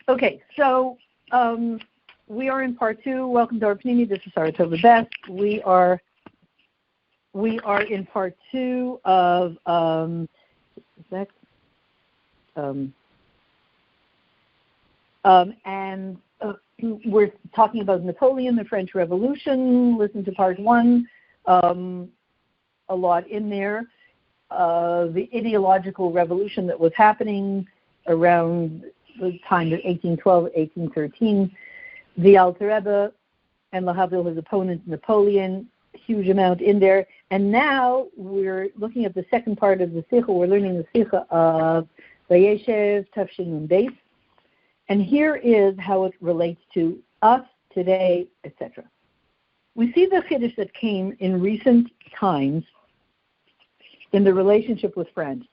Okay, so we are in part 2. Welcome to our Pnimi. This is Sara the Best. We are in part 2 of we're talking about Napoleon, the French Revolution. Listen to part 1. A lot in there. The ideological revolution that was happening around the time of 1812, 1813. The Alter Rebbe and Lahavdil, his opponent Napoleon, huge amount in there. And now we're looking at the second part of the Sikha. We're learning the Sikha of Vayeishev, Tafshin and Beis. And here is how it relates to us today, etc. We see the Chiddush that came in recent times in the relationship with France,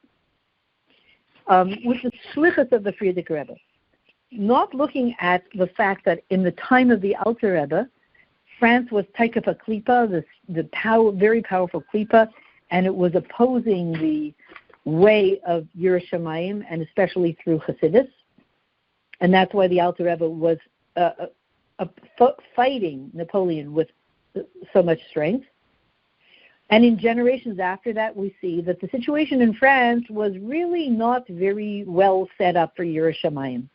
with the shlichus of the Frierdiker Rebbe. Not looking at the fact that in the time of the Alter Rebbe, France was taikef a klipa, very powerful klipa, and it was opposing the way of Yerushalayim, and especially through Hasidus. And that's why the Alter Rebbe was fighting Napoleon with so much strength. And in generations after that, we see that the situation in France was really not very well set up for Yerushalayim.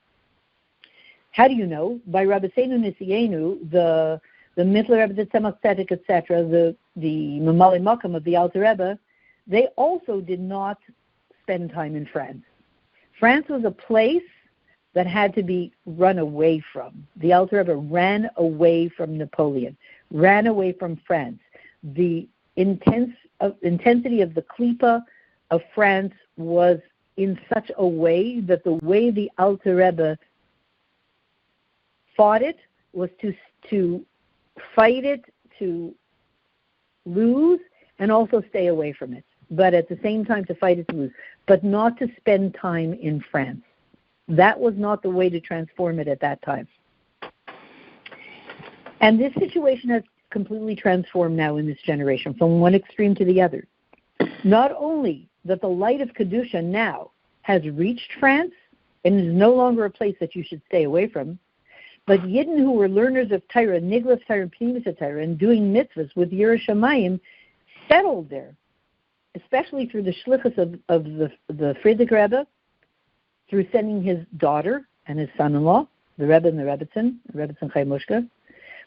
How do you know? By Rabbeinu Nisienu, the Mittler Rebbe, the Tzemach Tzedek, etc., the Mamali Makam of the Alter Rebbe, they also did not spend time in France. France was a place that had to be run away from. The Alter Rebbe ran away from Napoleon, ran away from France. The intensity of the klipa of France was in such a way that the way the Alter Rebbe fought it was to fight it, to lose, and also stay away from it. But at the same time to fight it to lose, but not to spend time in France. That was not the way to transform it at that time. And this situation has completely transformed now in this generation, from one extreme to the other. Not only that the light of Kedusha now has reached France and is no longer a place that you should stay away from, but Yidden who were learners of Torah, Niglas Torah, and Pnimis Torah, and doing mitzvahs with Yerushalayim, settled there, especially through the shlichus of the Frierdiker Rebbe, through sending his daughter and his son-in-law, the Rebbe and the Rebbetzin Chaimushka,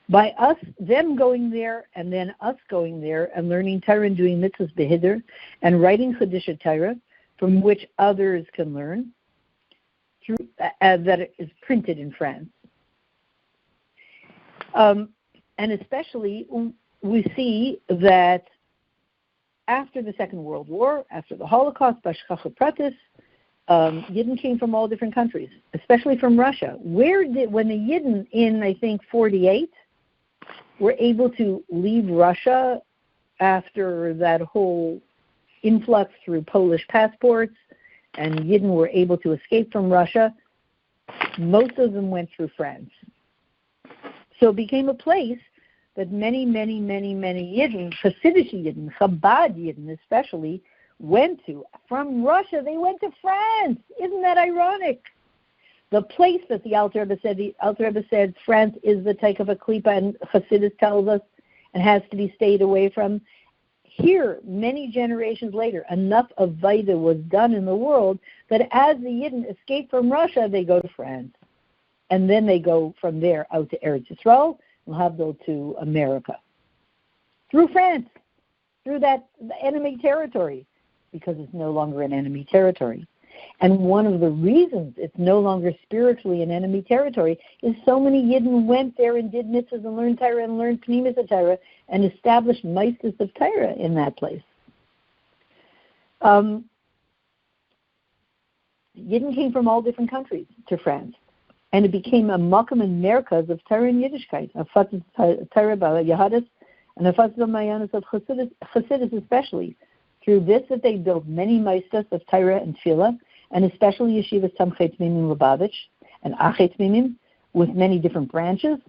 by us, them going there, and then us going there and learning Torah and doing mitzvahs behidr and writing Chedusha Torah, from which others can learn, through that is printed in France. And especially, we see that after the Second World War, after the Holocaust, Bashchacha Pratis, Yidden came from all different countries, especially from Russia. When the Yidden in, I think, 48, were able to leave Russia after that whole influx through Polish passports, and Yidden were able to escape from Russia, most of them went through France. So it became a place that many Yidden, Hasidic Yidden, Chabad Yidden especially, went to. From Russia, they went to France. Isn't that ironic? The place that the Alter Rebbe said, France is the type of a klipa, and Hasidus tells us, and has to be stayed away from. Here, many generations later, enough of Vaida was done in the world that as the Yidden escape from Russia, they go to France. And then they go from there out to Eretz Yisrael, and Havdil to America. Through France, through the enemy territory, because it's no longer an enemy territory. And one of the reasons it's no longer spiritually an enemy territory is so many Yidden went there and did mitzvahs and learned Torah and learned Pnimis Torah and established meisters of Torah in that place. Yidden came from all different countries to France, and it became a makam and merkaz of Torah and Yiddishkeit, of Torah Yahadis, and of Mayanis of Chassidus especially. Through this that they built many meisters of Torah and Tefillah, and especially yeshivas Tamchet Mimim Lubavitch and Achet Mimim, with many different branches,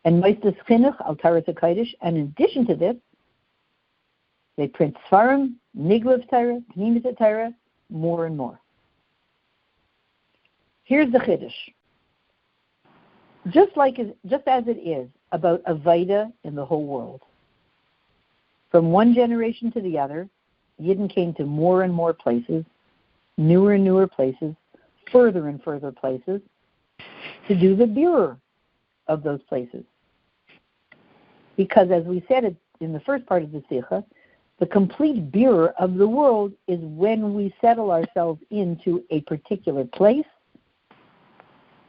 and meisters Chinuch al Torah Kodesh. And in addition to this, they print Sfarim, Niglav Torah, Pnimis Torah, more and more. Here's the Chiddush. Just as it is about Avaida in the whole world. From one generation to the other, Yidden came to more and more places, newer and newer places, further and further places, to do the birur of those places. Because as we said in the first part of the Sikha, the complete birur of the world is when we settle ourselves into a particular place,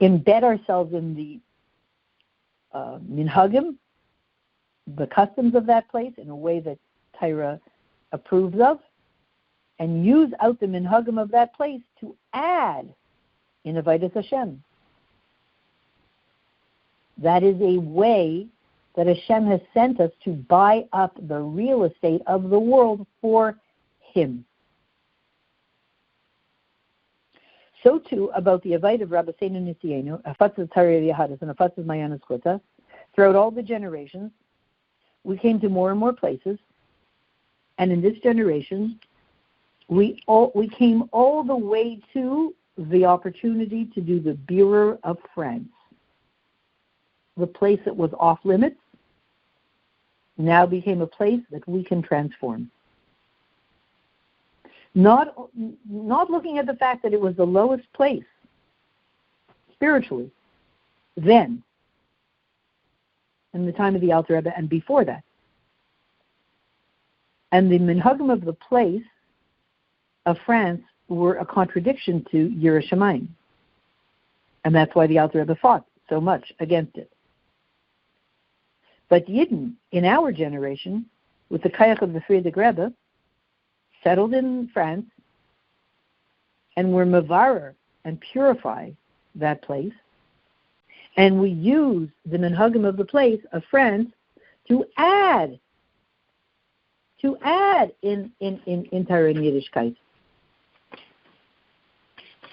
embed ourselves in the minhagim, the customs of that place, in a way that Torah approves of, and use out the minhagim of that place to add in Avodas Hashem. That is a way that Hashem has sent us to buy up the real estate of the world for Him. So too about the Avodah of Rabbeinu Nisienu, Afatzas Tarei Yahadis and Afatzas Mayanas Kuta. Throughout all the generations, we came to more and more places, and in this generation, we came all the way to the opportunity to do the birur of France. The place that was off limits now became a place that we can transform. Not looking at the fact that it was the lowest place spiritually then, in the time of the Alter Rebbe, and before that. And the minhagim of the place of France were a contradiction to Yiras Shamayim. And that's why the Alter Rebbe fought so much against it. But Yidden, in our generation, with the Kayach of the Frierdiker Rebbe, settled in France, and were mevarer and purify that place, and we use the minhagim of the place of France to add in Torah and Yiddishkeit,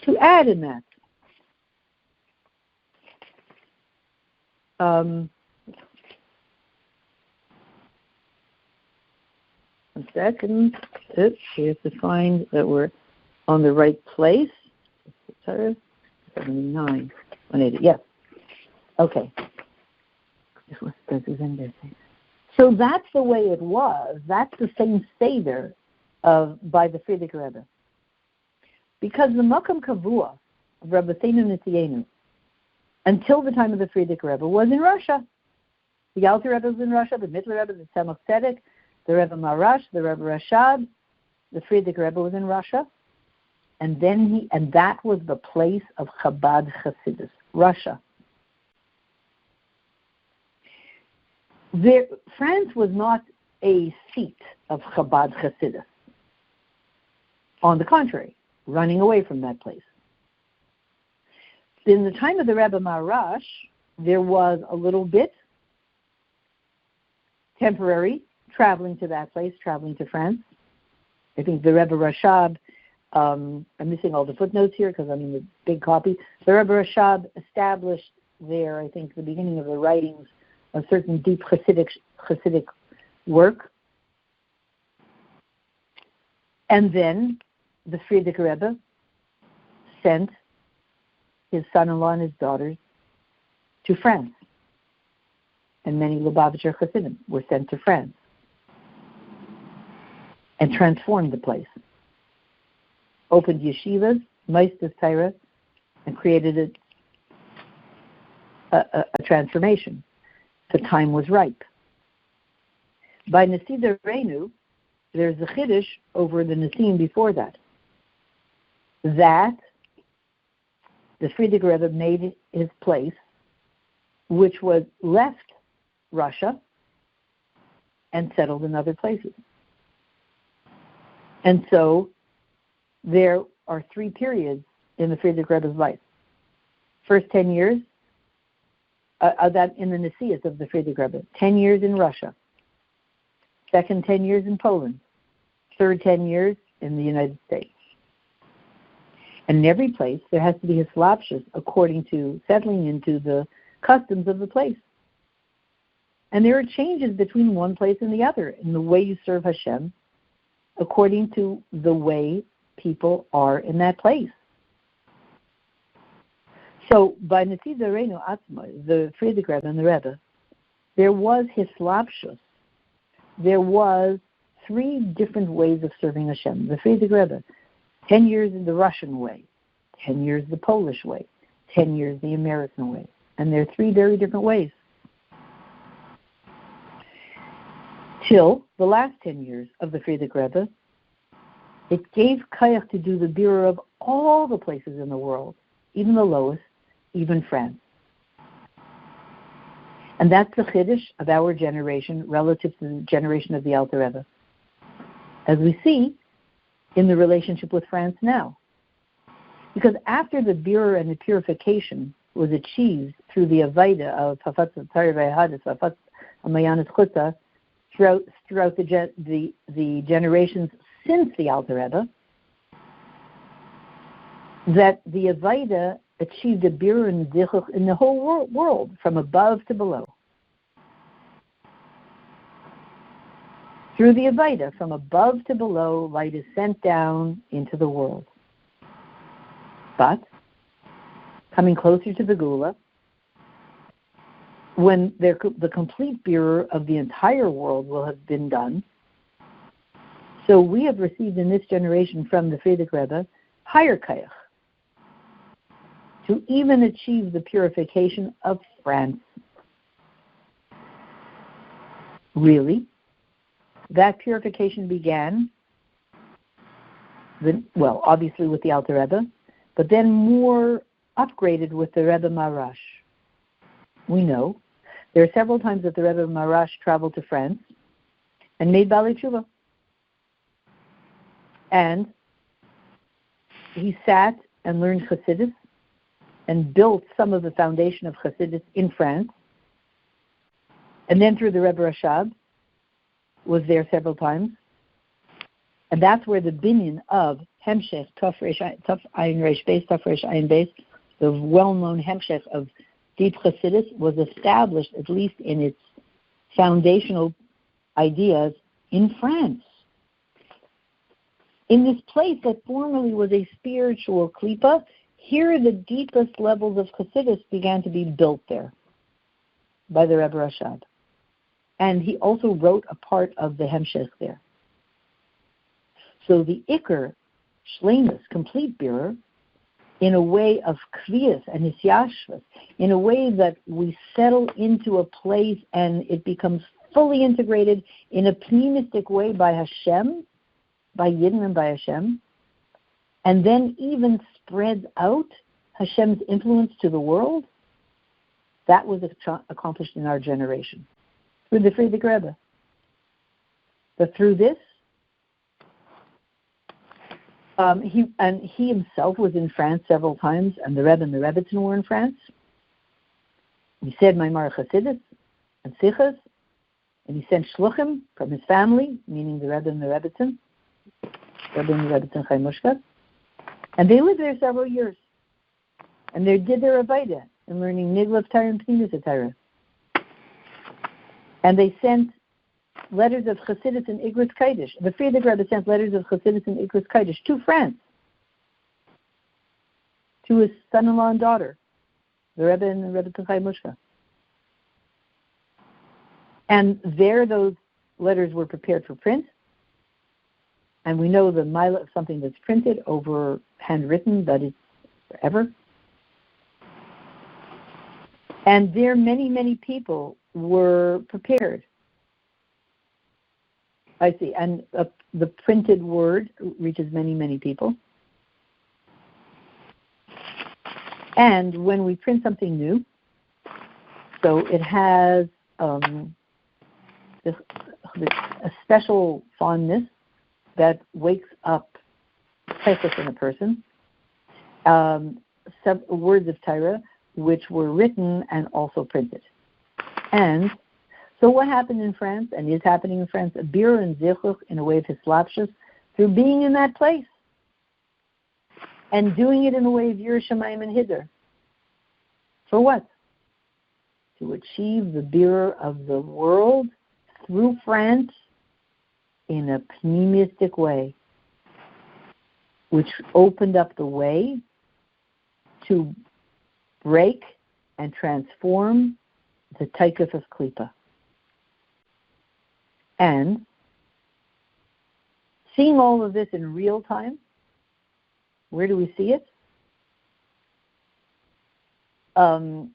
to add in that. One second. Oops, we have to find that we're on the right place. 79, 180. Yes. Okay. So that's the way it was. That's the same seder by the Frierdiker Rebbe. Because the Makam Kavua of Rabbeinu Nisienu, until the time of the Frierdiker Rebbe, was in Russia. The Alter Rebbe was in Russia, the Mittler Rebbe, the Tzemach Tzedek, the Rebbe Marash, the Rebbe Rashab, the Frierdiker Rebbe was in Russia, and that was the place of Chabad Hasidus, Russia. France was not a seat of Chabad Hasidus. On the contrary, running away from that place. In the time of the Rebbe Marash, there was a little bit temporary traveling to that place, traveling to France. I think the Rebbe Rashab, I'm missing all the footnotes here because I'm in the big copy. The Rebbe Rashab established there, I think, the beginning of the writings of certain deep Hasidic work. And then the Frierdiker Rebbe sent his son-in-law and his daughters to France. And many Lubavitcher Hasidim were sent to France and transformed the place. Opened yeshivas, Meisters Torah, and created a transformation. The time was ripe. By Nesidah Reinu, there's a chiddush over the Nesim before that. That the Frierdiker Rebbe made his place, which was left Russia and settled in other places. And so there are three periods in the Frierdiker Rebbe's life. First 10 years, that in the Nesias of the Frierdiker Rebbe, 10 years in Russia. Second 10 years in Poland. Third 10 years in the United States. And in every place, there has to be hislapshus according to settling into the customs of the place. And there are changes between one place and the other in the way you serve Hashem, according to the way people are in that place. So by Netida Reinu Atzma, the Frierdiker Rebbe and the Rebbe, there was hislapshus. There was 3 different ways of serving Hashem. The Frierdiker Rebbe, 10 years in the Russian way, 10 years the Polish way, 10 years the American way. And there are 3 very different ways. Till the last 10 years of the Frierdiker Rebbe, it gave Kayach to do the birur of all the places in the world, even the lowest, even France. And that's the chiddush of our generation relative to the generation of the Alter Rebbe, as we see in the relationship with France now. Because after the birur and the purification was achieved through the Avaida of Hafatz Tzari Vayahadis, Hafatz Amayanis Chutza, throughout the generations since the Alter Rebbe, that the Avaida achieved a birur and zichuch in the whole world, from above to below. Through the Avaida, from above to below, light is sent down into the world. But, coming closer to the Geula, when the complete birur of the entire world will have been done, so we have received in this generation from the Frierdiker Rebbe higher kayach, to even achieve the purification of France. Really? That purification began, obviously with the Alter Rebbe, but then more upgraded with the Rebbe Marash. We know there are several times that the Rebbe Marash traveled to France and made Balei Tshuva. And he sat and learned Chassidus and built some of the foundation of Chassidus in France. And then through the Rebbe Rashab, was there several times. And that's where the binyan of Hemshech, Tov Ayin Reish Beis, Tov Reish Ayin Beis, the well-known Hemshech of deep Chassidus, was established, at least in its foundational ideas, in France. In this place that formerly was a spiritual klipa, here the deepest levels of Chassidus began to be built there by the Rebbe Rashab. And he also wrote a part of the Hemshech there. So the Iker, Shleimus, complete birur, in a way of Kviyas and Hisyashvas, in a way that we settle into a place and it becomes fully integrated in a pneumistic way by Hashem, by Yidden and by Hashem, and then even spreads out Hashem's influence to the world, that was accomplished in our generation through the Frierdiker Rebbe. But through this, he himself was in France several times, and the Rebbe and the Rebbitzin were in France. He said Maimar Chassidus and Sichas, and he sent shluchim from his family, meaning the Rebbe and the Rebbitzin, Rebbe and the Rebbitzin Chaimushka, and they lived there several years. And they did their Avaida in learning Niglav Torah and Pnimis Torah. And they sent letters of Chassidus and Igros Kodesh. The Frierdiker Rebbe sent letters of Chassidus and Igros Kodesh to France, to his son-in-law and daughter, the Rebbe and the Rebbe Tzachai Mushka. And there those letters were prepared for print. And we know the mila of something that's printed over handwritten, that is forever. And there many, many people were prepared. I see. And the printed word reaches many, many people. And when we print something new, so it has a special fondness that wakes up chesed in a person. Some words of Torah which were written and also printed. And so what happened in France, and is happening in France, a birur and zichuch in a way of hislapshus, through being in that place and doing it in a way of Yiras Shamayim and Hiddur. For what? To achieve the birur of the world through France in a pneumistic way, which opened up the way to break and transform the taikuf of klipa. And seeing all of this in real time, where do we see it? When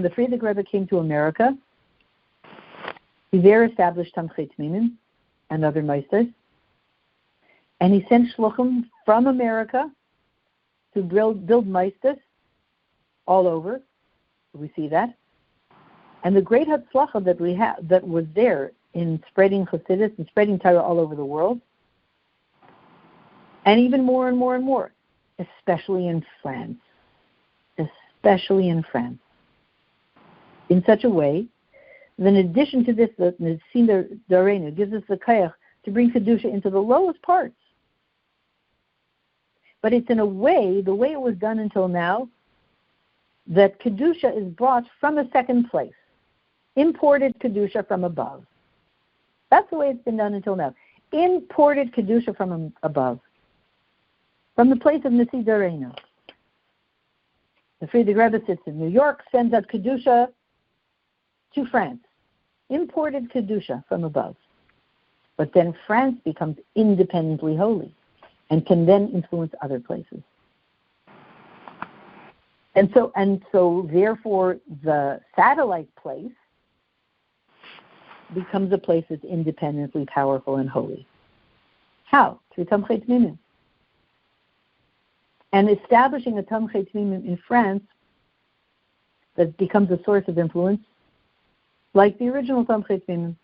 the Frierdiker Rebbe came to America, he there established Tamchei Tmimim and other meisters, and he sent shluchim from America to build meisters all over. We see that. And the great hatzlacha that we have, that was there in spreading Chassidus and spreading Torah all over the world, and even more and more and more, especially in France. In such a way that in addition to this, the Nesina Darenu gives us the kayach to bring Kedusha into the lowest parts. But it's in a way, the way it was done until now, that Kedusha is brought from a second place. Imported Kedusha from above. That's the way it's been done until now. Imported Kedusha from above. From the place of Nesina Darenu. The Frierdiker Rebbe sits in New York, sends out Kedusha to France. Imported Kedusha from above. But then France becomes independently holy and can then influence other places. And so therefore the satellite place becomes a place that's independently powerful and holy. How? Through Tamchei Tmimim. And establishing a Tamchei Tmimim in France that becomes a source of influence, like the original Tamchei Tmimim,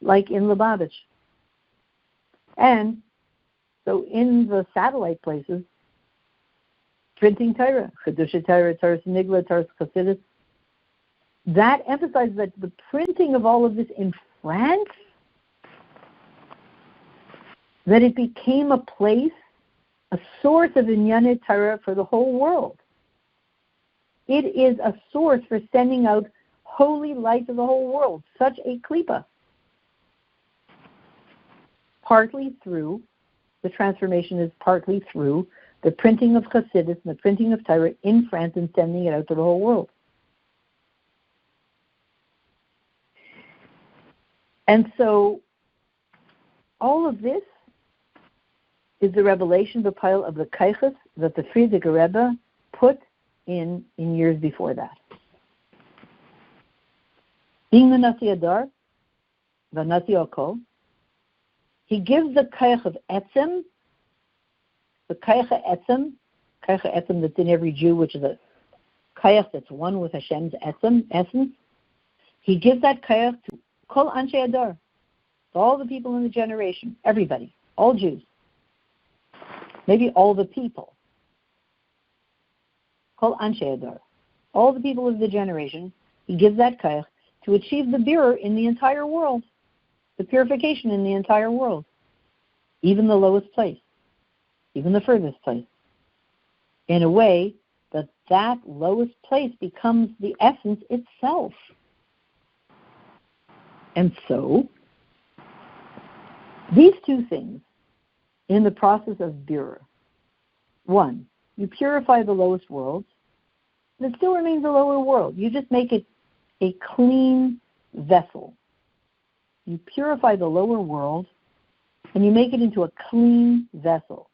like in Lubavitch. And so in the satellite places, printing Torah, Chedusha Torah, Torah Nigla, Torah Chassidus, that emphasizes that the printing of all of this in France, that it became a place, a source of Inyanei Torah for the whole world. It is a source for sending out holy light to the whole world, such a klipa. Partly through, the transformation is partly through the printing of Chassidus and the printing of Torah in France and sending it out to the whole world. And so, all of this is the revelation, the pile of the kaiches that the Frierdiker Rebbe put in years before that. Being the Nasi Adar, the Nasi Okol, he gives the kaich of etzem, the kaich etzem that's in every Jew, which is a kaich that's one with Hashem's essence. He gives that kaich to Kol Anshe Adar, to all the people in the generation, everybody, all Jews. Maybe all the people. Kol Anshe Adar, all the people of the generation, he gives that kaich to achieve the birur in the entire world, the purification in the entire world, even the lowest place, even the furthest place, in a way that that lowest place becomes the essence itself. And so, these two things in the process of birur. One, you purify the lowest worlds, and it still remains a lower world. You just make it a clean vessel. You purify the lower world, and you make it into a clean vessel.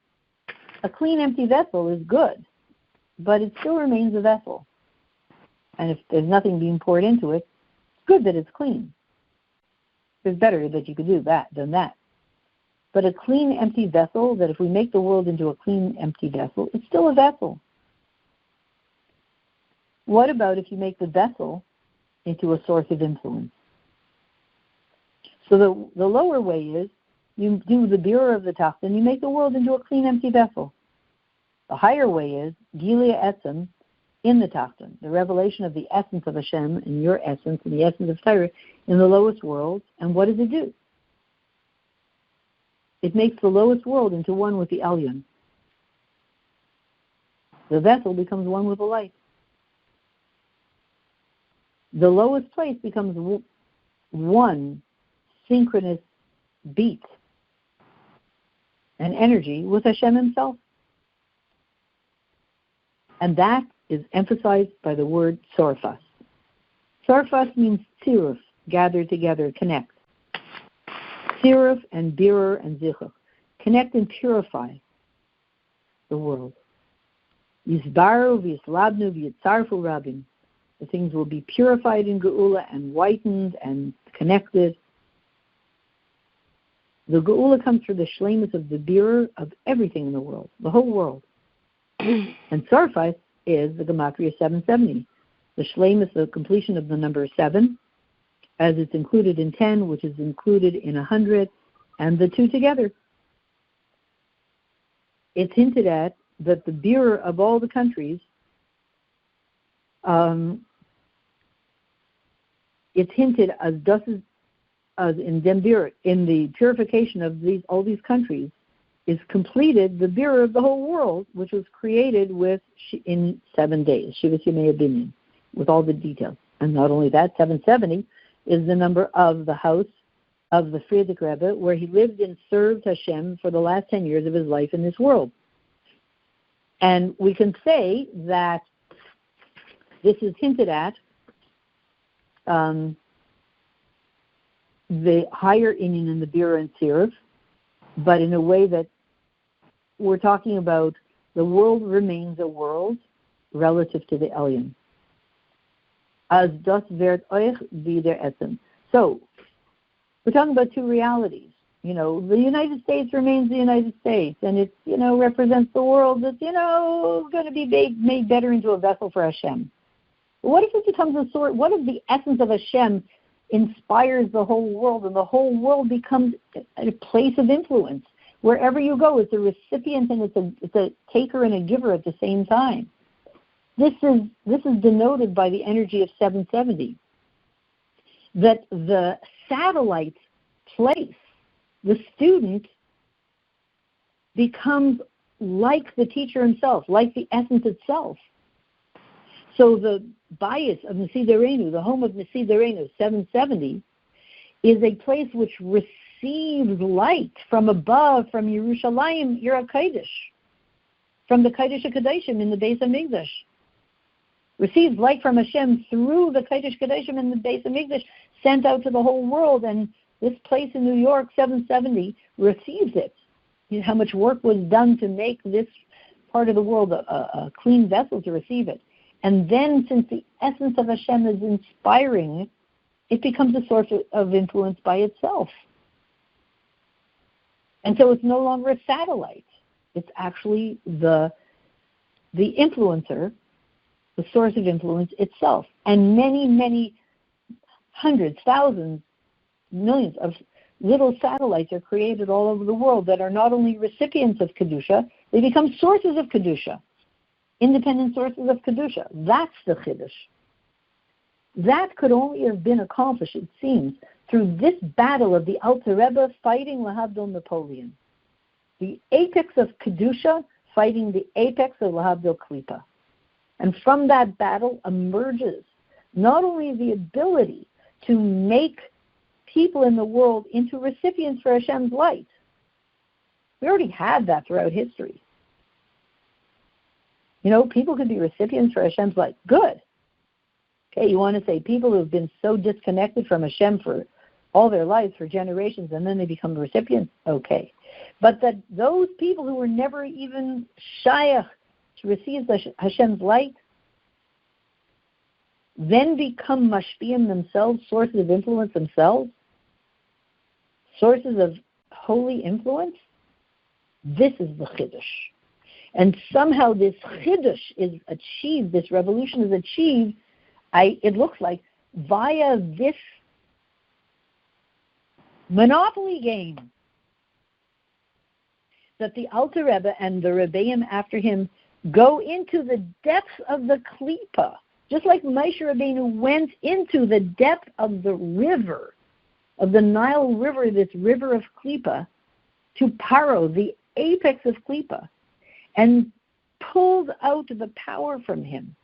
A clean, empty vessel is good, but it still remains a vessel. And if there's nothing being poured into it, it's good that it's clean. It's better that you could do that than that. But a clean, empty vessel, that if we make the world into a clean, empty vessel, it's still a vessel. What about if you make the vessel into a source of influence? So the lower way is you do the birur of the tacht and you make the world into a clean, empty vessel. The higher way is Gilia Etzem in the tachton, the revelation of the essence of Hashem and your essence and the essence of Torah in the lowest world. And what does it do? It makes the lowest world into one with the Elyon. The vessel becomes one with the light. The lowest place becomes one synchronous beat and energy with Hashem himself. And that is emphasized by the word sorfas. Sorfas means tziruf, gathered together, connect. Tziruf and birur and zichur, connect and purify the world. Yisbaru v'yislabnu v'yitzarfu rabim. The things will be purified in Geula and whitened and connected. The Geula comes through the shleimus of the birur of everything in the world, the whole world. And Sarfais is the Gematria 770. The shleimus, the completion of the number 7, as it's included in 10, which is included in 100, and the two together. It's hinted at that the birur of all the countries, it's hinted as in dem birur, in the purification of all these countries, is completed the birur of the whole world, which was created in 7 days, Shivas Yemei Binyan, with all the details. And not only that, 770 is the number of the house of the Frierdiker Rebbe, where he lived and served Hashem for the last 10 years of his life in this world. And we can say that this is hinted at the higher inyan in the birur and tziruf, but in a way that we're talking about the world remains a world relative to the Elyon. As das wird euch wieder essen. So, we're talking about two realities. The United States remains the United States, and it, represents the world that's, going to be made better into a vessel for Hashem. But what if it becomes a sort? What if the essence of Hashem inspires the whole world, and the whole world becomes a place of influence? Wherever you go, it's a recipient and it's a taker and a giver at the same time. This is denoted by the energy of 770. That the satellite's place, the student, becomes like the teacher himself, like the essence itself. So the bias of Nesiderenu, the home of Nesiderenu, 770, is a place which receives light from above, from Yerushalayim, Yer HaKodesh, from the Kodesh HaKodeshim in the Beis HaMikdash. Receives light from Hashem through the Kodesh HaKodeshim in the Beis HaMikdash, sent out to the whole world, and this place in New York, 770, receives it. How much work was done to make this part of the world a clean vessel to receive it. And then, since the essence of Hashem is inspiring, it becomes a source of influence by itself. And so it's no longer a satellite. It's actually the influencer, the source of influence itself. And many, many hundreds, thousands, millions of little satellites are created all over the world that are not only recipients of Kedusha, they become sources of Kedusha, independent sources of Kedusha. That's the Chiddush. That could only have been accomplished, it seems, through this battle of the Alter Rebbe fighting Lahavdil Napoleon. The apex of Kedusha fighting the apex of Lahavdil Klipa. And from that battle emerges not only the ability to make people in the world into recipients for Hashem's light. We already had that throughout history. People could be recipients for Hashem's light. Good. Okay, you want to say people who have been so disconnected from Hashem for all their lives, for generations, and then they become recipients? Okay. But that those people who were never even shayach to receive Hashem's light, then become mashpiyim themselves, sources of influence themselves, sources of holy influence, this is the Chiddush. And somehow this Chiddush is achieved, this revolution is achieved, it looks like, via this monopoly game that the Alter Rebbe and the Rebbeim after him go into the depths of the Klipa, just like Moshe Rabbeinu went into the depth of the river, of the Nile River, this river of Klipa, to Paro, the apex of Klipa, and pulled out the power from him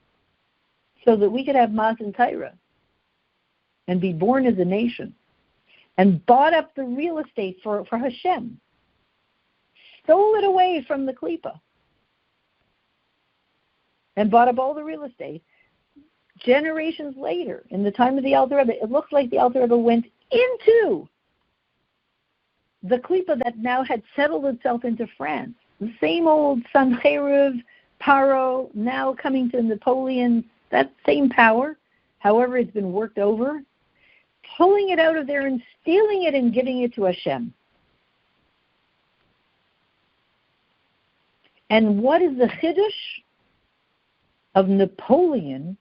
so that we could have Matan Torah and be born as a nation, and bought up the real estate for Hashem, stole it away from the Klipa. and bought up all the real estate. Generations later, in the time of the Alter Rebbe, it looks like the Alter Rebbe went into the klipa that now had settled itself into France. The same old Sancheiriv, Paro, now coming to Napoleon, that same power, however it's been worked over, pulling it out of there and stealing it and giving it to Hashem. And what is the chiddush of Napoleon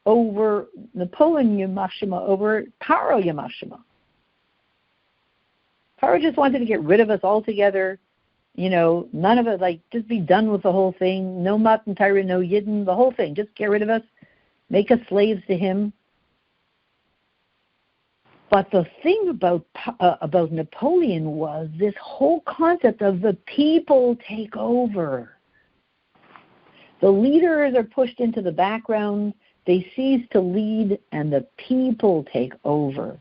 over Yamach Shema, over Paro Yamach Shema? Paro just wanted to get rid of us altogether. None of it, just be done with the whole thing. No Matan Torah, no Yidden, the whole thing. Just get rid of us, make us slaves to him. But the thing about Napoleon was this whole concept of the people take over. The leaders are pushed into the background, they cease to lead, and the people take over.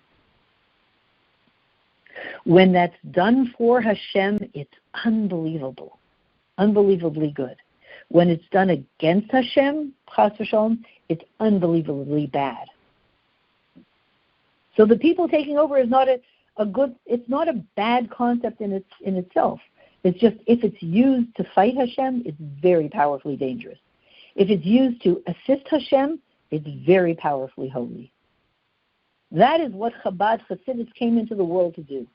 When that's done for Hashem, it's unbelievable, unbelievably good. When it's done against Hashem, Chas v'shalom, it's unbelievably bad. So the people taking over is not it's not a bad concept in itself. It's just, if it's used to fight Hashem, it's very powerfully dangerous. If it's used to assist Hashem, it's very powerfully holy. That is what Chabad Hasidus came into the world to do.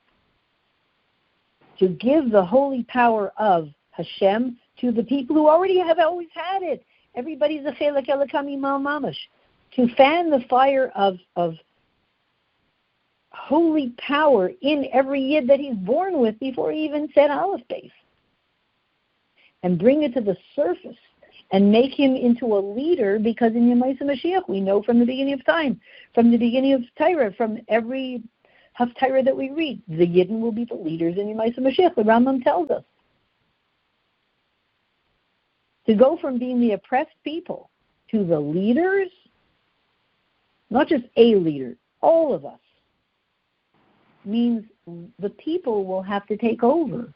To give the holy power of Hashem to the people who already have always had it. Everybody's a chelek elokam imal mamash. To fan the fire of holy power in every yid that he's born with before he even said Aleph Beis. And bring it to the surface and make him into a leader, because in Yemaisa Mashiach we know from the beginning of time, from the beginning of Torah, from every Haftarah that we read, the Yidden will be the leaders in Yemaisa Mashiach. The Rambam tells us. To go from being the oppressed people to the leaders, not just a leader, all of us, means the people will have to take over.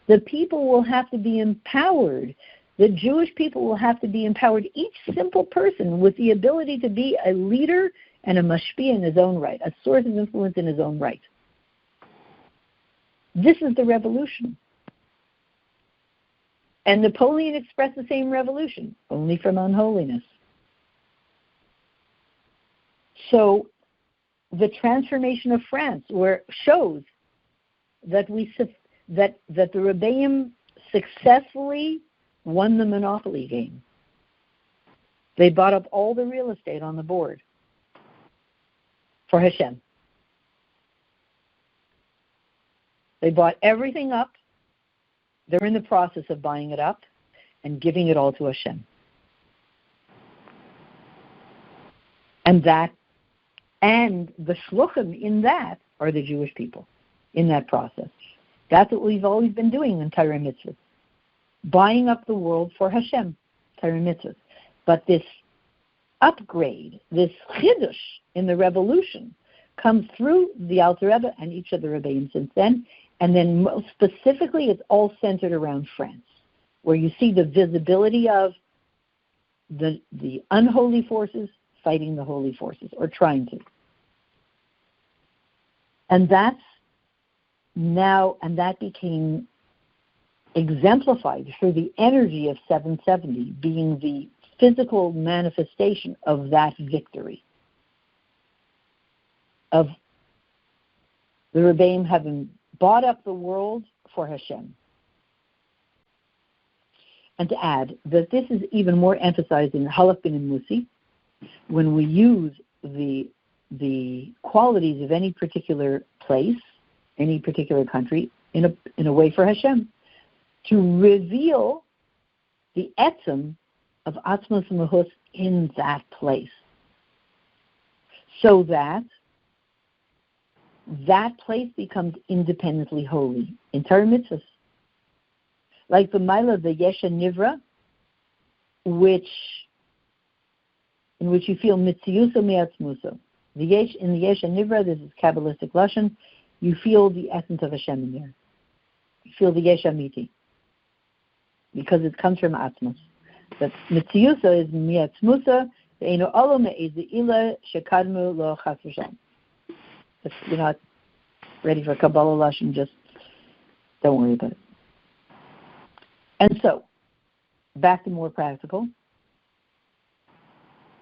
The people will have to be empowered. The Jewish people will have to be empowered, each simple person with the ability to be a leader and a mashpia in his own right, a source of influence in his own right. This is the revolution. And Napoleon expressed the same revolution, only from unholiness. So the transformation of France shows that the Rebbeim successfully won the monopoly game. They bought up all the real estate on the board for Hashem. They bought everything up. They're in the process of buying it up and giving it all to Hashem. And the shluchim in that are the Jewish people in that process. That's what we've always been doing in Torah mitzvahs. Buying up the world for Hashem, Torah mitzvahs. But this upgrade, this chiddush in the revolution, comes through the Alter Rebbe and each of the Rebbeim since then. And then most specifically, it's all centered around France, where you see the visibility of the unholy forces fighting the holy forces, or trying to. And that became exemplified through the energy of 770 being the physical manifestation of that victory, of the Rebbeim having bought up the world for Hashem. And to add that this is even more emphasized in Halach bin Musi, when we use the qualities of any particular place, any particular country, in a way for Hashem, to reveal the etzem of Atzmos Mahus in that place, so that place becomes independently holy in Torah mitzvahs. Like the Maila, the Yesha Nivra, in which you feel Mitziuso Miatzmuso. In the Yesha Nivra, this is Kabbalistic Lashon, you feel the essence of Hashem in there. You feel the Yesh Amiti, because it comes from Atzmos. But Mitziusa is Miatzmusa, Ve'enu Olo Me'ezi Ila Shekadmu Lo Chas V'Shem. If you're not ready for Kabbalah Lashon, just don't worry about it. And so, back to more practical.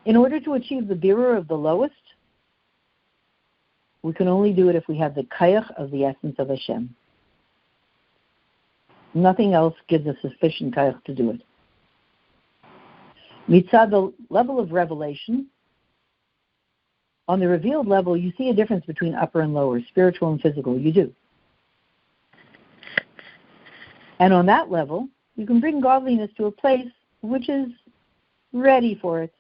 In order to achieve the birur of the lowest, we can only do it if we have the kayach of the essence of Hashem. Nothing else gives us sufficient kayach to do it. Mitzad, the level of revelation, on the revealed level, you see a difference between upper and lower, spiritual and physical. You do. And on that level, you can bring godliness to a place which is ready for it.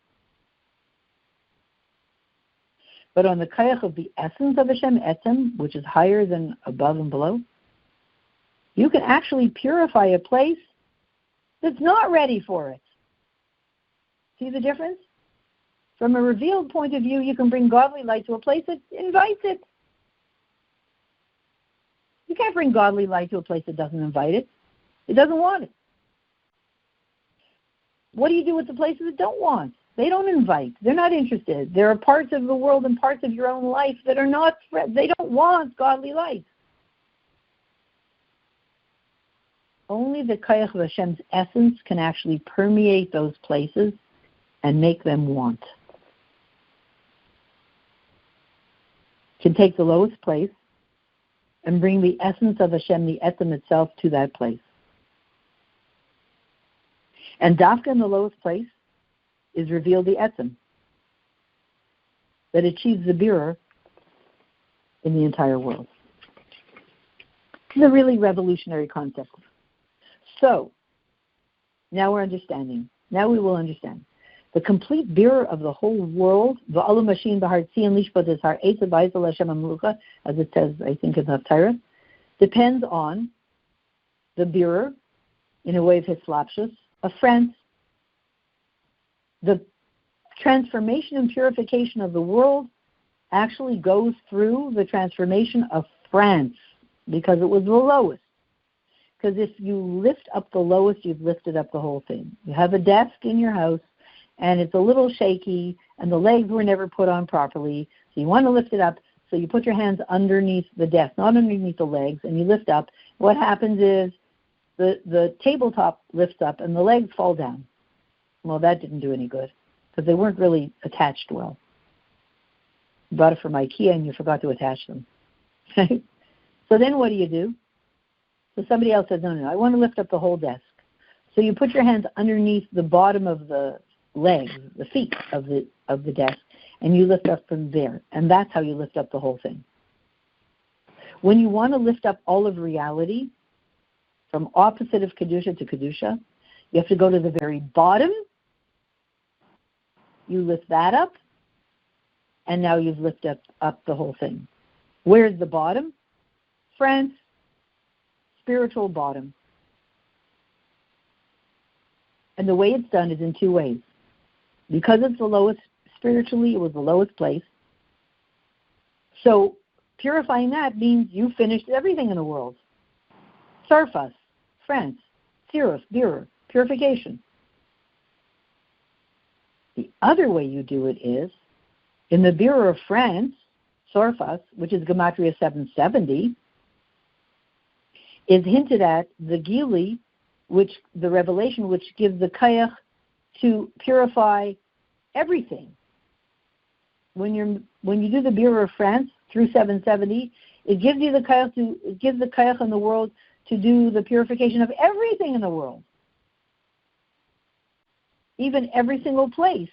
But on the kayach of the essence of Hashem, etzem, which is higher than above and below, you can actually purify a place that's not ready for it. See the difference? From a revealed point of view, you can bring godly light to a place that invites it. You can't bring godly light to a place that doesn't invite it. It doesn't want it. What do you do with the places that don't want? They don't invite. They're not interested. There are parts of the world and parts of your own life that are not, they don't want godly light. Only the kayach of Hashem's essence can actually permeate those places and make them want. Can take the lowest place and bring the essence of Hashem, the etzem itself, to that place. And dafka in the lowest place is revealed the etzem that achieves the birur in the entire world. It's a really revolutionary concept. So, now we're understanding. Now we will understand. The complete birur of the whole world, as it says, I think, in the Torah, depends on the birur, in a way of hislapshus, of France. The transformation and purification of the world actually goes through the transformation of France, because it was the lowest. Because if you lift up the lowest, you've lifted up the whole thing. You have a desk in your house, and it's a little shaky, and the legs were never put on properly, so you want to lift it up, so you put your hands underneath the desk, not underneath the legs, and you lift up. What happens is the tabletop lifts up, and the legs fall down. Well, that didn't do any good, because they weren't really attached well. You bought it from IKEA, and you forgot to attach them. So then what do? So somebody else says, no, I want to lift up the whole desk. So you put your hands underneath the bottom of the legs, the feet of the desk, and you lift up from there. And that's how you lift up the whole thing. When you want to lift up all of reality, from opposite of Kedusha to Kedusha, you have to go to the very bottom. You lift that up, and now you've lifted up the whole thing. Where's the bottom? France, spiritual bottom. And the way it's done is in two ways. Because it's the lowest, spiritually, it was the lowest place. So purifying that means you finished everything in the world. Sarfas, France, Sirus, birur, purification. The other way you do it is, in the birur of France, Sarfas, which is Gematria 770, is hinted at the Gili, the revelation which gives the kayach to purify everything. When you do the birur of France through 770, it gives you the kayach in the world to do the purification of everything in the world, even every single place.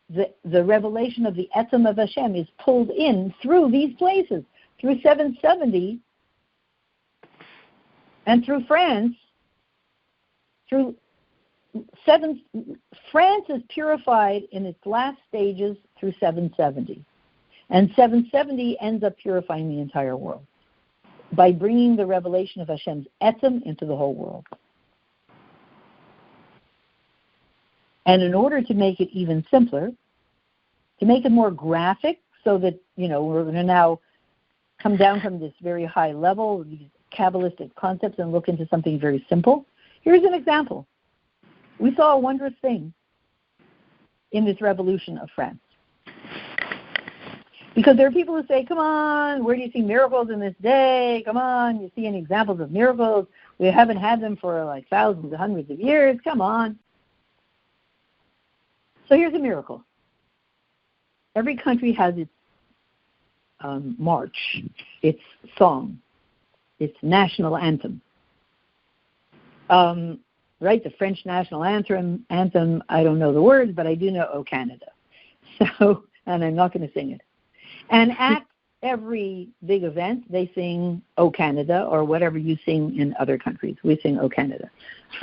The revelation of the etzem of Hashem is pulled in through these places, through 770. And through France, France is purified in its last stages through 770. And 770 ends up purifying the entire world by bringing the revelation of Hashem's etzem into the whole world. And in order to make it even simpler, to make it more graphic, so that, we're going to now come down from this very high level, these Kabbalistic concepts, and look into something very simple. Here's an example. we saw a wondrous thing in this revolution of France. Because there are people who say, come on, where do you see miracles in this day? Come on, you see any examples of miracles? We haven't had them for like thousands, hundreds of years. Come on. So here's a miracle. Every country has its march, its song, its national anthem. Right, the French national anthem, I don't know the words, but I do know O Canada. So, and I'm not going to sing it. And at every big event, they sing O Canada, or whatever you sing in other countries. We sing O Canada,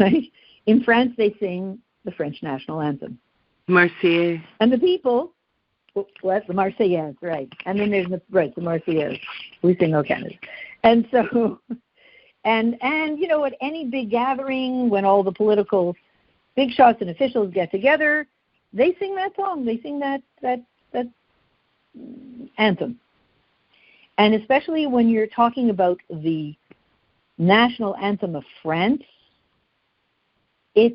right? In France, they sing the French national anthem. Marseillaise. And the people, what? The Marseillaise, right. And then there's the Marseillaise. We sing O Canada. And so, and you know, at any big gathering, when all the political big shots and officials get together, they sing that song. They sing that anthem. And especially when you're talking about the national anthem of France, who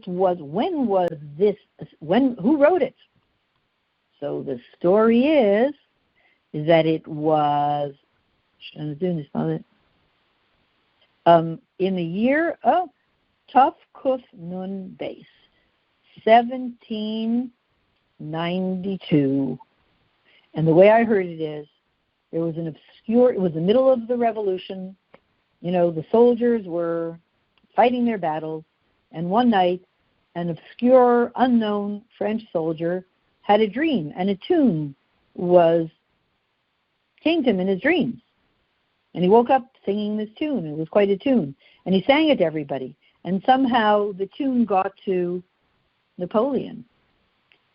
wrote it? So the story is that it was in the year of Tuf Kuf Nun Beis, 1792. And the way I heard it is, there was it was the middle of the revolution. You know, the soldiers were fighting their battles, and one night, an obscure, unknown French soldier had a dream, and a tune came to him in his dreams. And he woke up singing this tune. It was quite a tune. And he sang it to everybody. And somehow the tune got to Napoleon.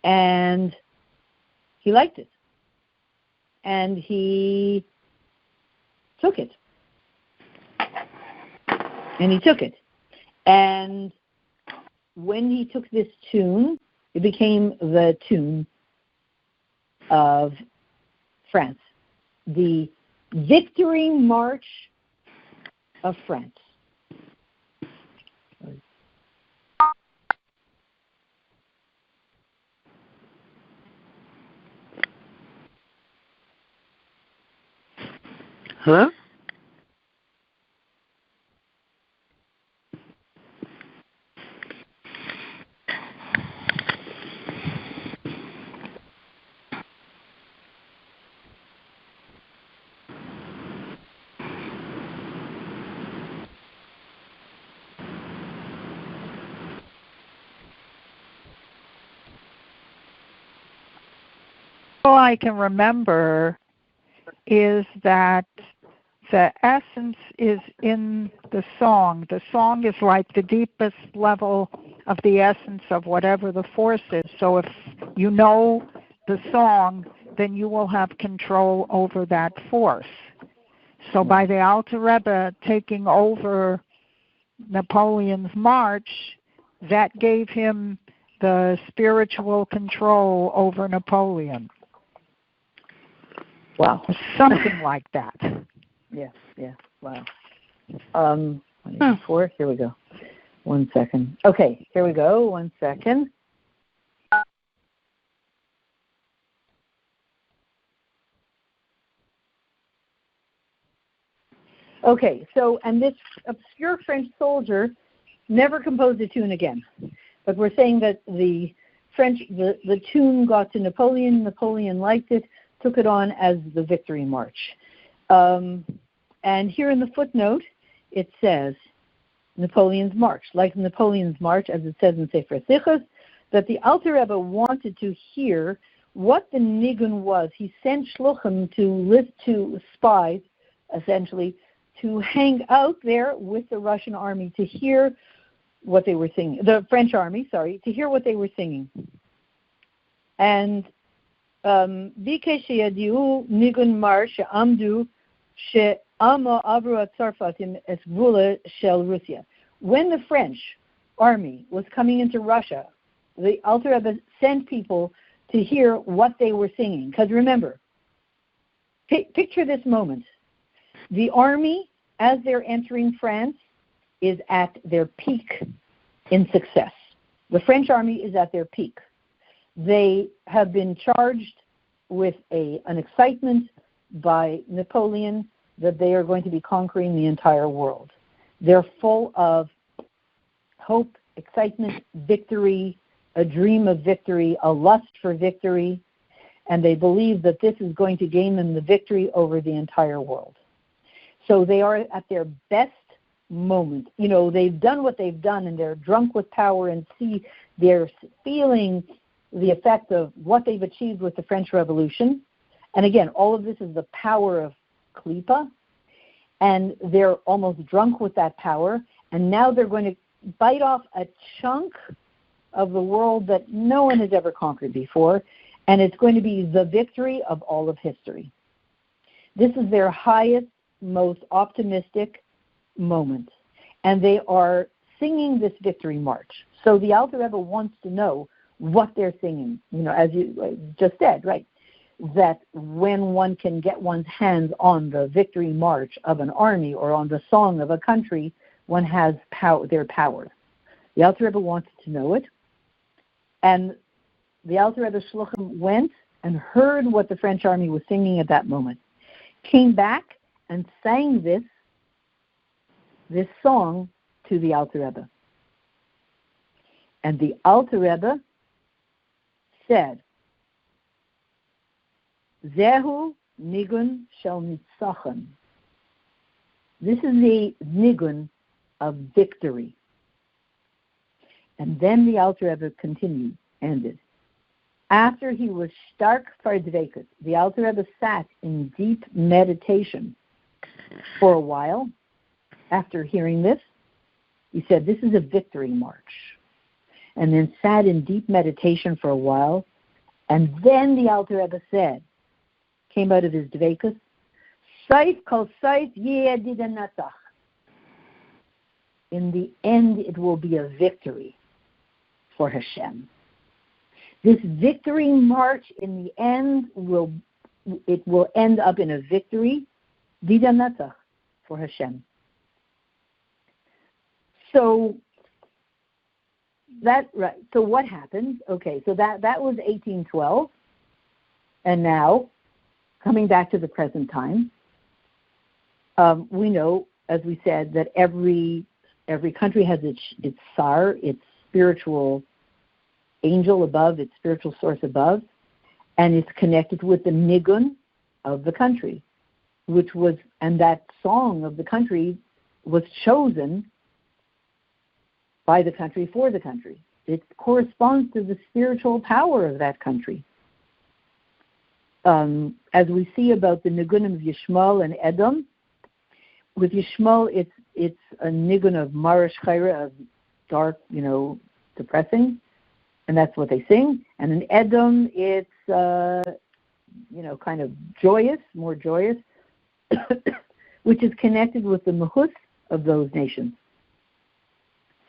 And he liked it. And he took it. And when he took this tune, it became the tune of France, the Victory March of France. Hello? All I can remember is that the essence is in the song. The song is like the deepest level of the essence of whatever the force is. So if you know the song, then you will have control over that force. So by the Alter Rebbe taking over Napoleon's march, that gave him the spiritual control over Napoleon. Wow. Something like that. Yeah, wow. 24, here we go. 1 second. Okay, here we go, 1 second. Okay, so, and this obscure French soldier never composed a tune again. But we're saying that the tune got to Napoleon, Napoleon liked it, took it on as the Victory March. And here in the footnote, it says, Napoleon's March. Like Napoleon's March, as it says in Sefer Sichos, that the Alter Rebbe wanted to hear what the nigun was. He sent shluchim to spies, essentially, to hang out there with the Russian army to hear what they were singing. The French army, to hear what they were singing. And bikesh yadiu nigun mar she'amdu she'ama avru atzarfatim es gvula shel Russia. When the French army was coming into Russia, the Alter Rebbe sent people to hear what they were singing. Because remember, picture this moment. The army, as they're entering France, is at their peak in success. The French army is at their peak. They have been charged with an excitement by Napoleon that they are going to be conquering the entire world. They're full of hope, excitement, victory, a dream of victory, a lust for victory, and they believe that this is going to gain them the victory over the entire world. So they are at their best moment. You know, they've done what they've done, and they're drunk with power, and they're feeling the effect of what they've achieved with the French Revolution. And again, all of this is the power of Klipa, and they're almost drunk with that power, and now they're going to bite off a chunk of the world that no one has ever conquered before, and it's going to be the victory of all of history. This is their highest, most optimistic moment, and they are singing this victory march. So the Alter Rebbe wants to know what they're singing, you know, as you just said, right? That when one can get one's hands on the victory march of an army or on the song of a country, one has their power. The Alter Rebbe wanted to know it, and the Alter Rebbe Shluchim went and heard what the French army was singing at that moment, came back and sang this song to the Alter Rebbe. And the Alter Rebbe said, Zehu nigun shel nitzachon. This is the nigun of victory. And then the Alter Rebbe ended. After he was stark fardveket, the Alter Rebbe sat in deep meditation for a while. After hearing this, he said, this is a victory march. And then sat in deep meditation for a while. And then the Alter Rebbe came out of his dvekus, Saif kol saif yeh natach. In the end, it will be a victory for Hashem. This victory march in the end will end up in a victory, Natach, for Hashem. So So what happened? Okay, so that was 1812, and now coming back to the present time, we know, as we said, that every country has its Sar, its spiritual angel above, its spiritual source above, and it's connected with the nigun of the country, and that song of the country was chosen by the country for the country. It corresponds to the spiritual power of that country. As we see about the nigunim of Yishmael and Edom, with Yishmael, it's a nigun of Marash Chayra, of dark, depressing, and that's what they sing. And in Edom, it's kind of joyous, more joyous, which is connected with the Mahus of those nations.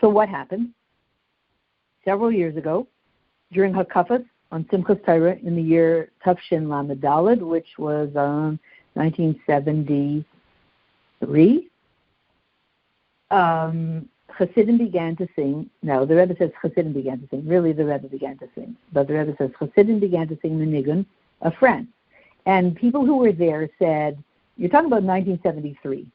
So what happened? Several years ago, during Hakafas on Simchas Torah in the year Tafshin Lamed Daled, which was 1973, Chassidim began to sing. No, the Rebbe says Chassidim began to sing. Really, the Rebbe began to sing. But the Rebbe says Chassidim began to sing the Nigun of France. And people who were there said, you're talking about 1973.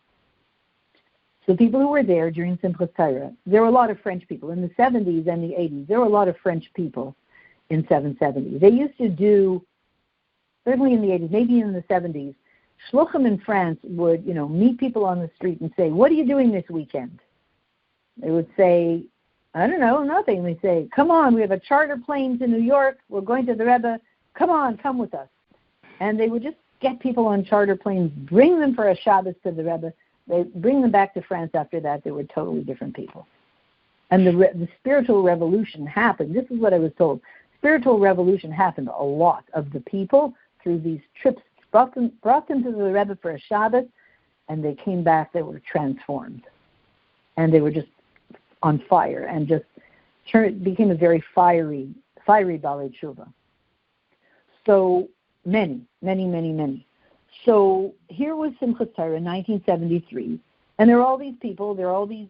So people who were there during Simchas Torah, there were a lot of French people. In the 70s and the 80s, there were a lot of French people in 770. They used to do, certainly in the 80s, maybe in the 70s, Shluchim in France would, meet people on the street and say, what are you doing this weekend? They would say, I don't know, nothing. They say, come on, we have a charter plane to New York. We're going to the Rebbe. Come with us. And they would just get people on charter planes, bring them for a Shabbos to the Rebbe. They bring them back to France after that. They were totally different people. And the spiritual revolution happened. This is what I was told. Spiritual revolution happened a lot of the people through these trips, brought them to the Rebbe for a Shabbos, and they came back, they were transformed. And they were just on fire and just became a very fiery Balei Tshuva. So many. So here was Simchas Torah in 1973, and there are all these people, there are all these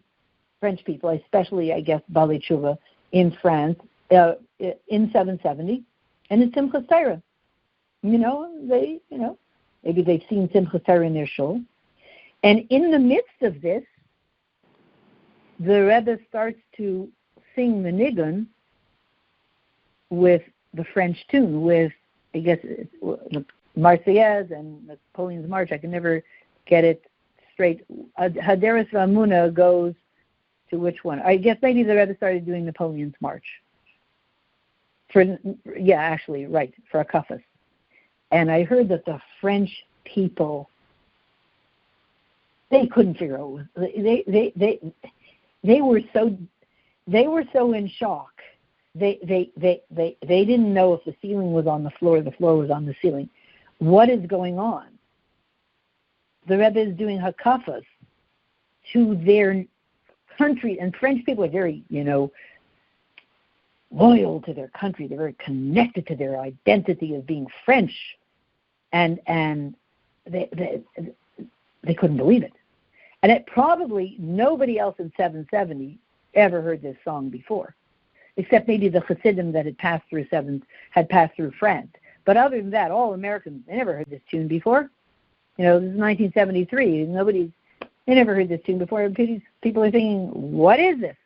French people, especially, I guess, Balei Tshuva in France in 770, and it's Simchas Torah. Maybe they've seen Simchas Torah in their shul. And in the midst of this, the Rebbe starts to sing the nigun with the French tune, with, I guess, the Marseillaise and Napoleon's March. I can never get it straight. Haderes V'Amuna goes to which one? I guess maybe the Rebbe started doing Napoleon's March. For Akafas. And I heard that the French people, they couldn't figure out. They were so in shock. They didn't know if the ceiling was on the floor was on the ceiling. What is going on? The Rebbe is doing hakafas to their country, and French people are very, loyal to their country. They're very connected to their identity of being French, and they couldn't believe it. And it probably nobody else in 770 ever heard this song before, except maybe the Hasidim that had passed through France. But other than that, all Americans, they never heard this tune before. This is 1973. They never heard this tune before. People are thinking, what is this?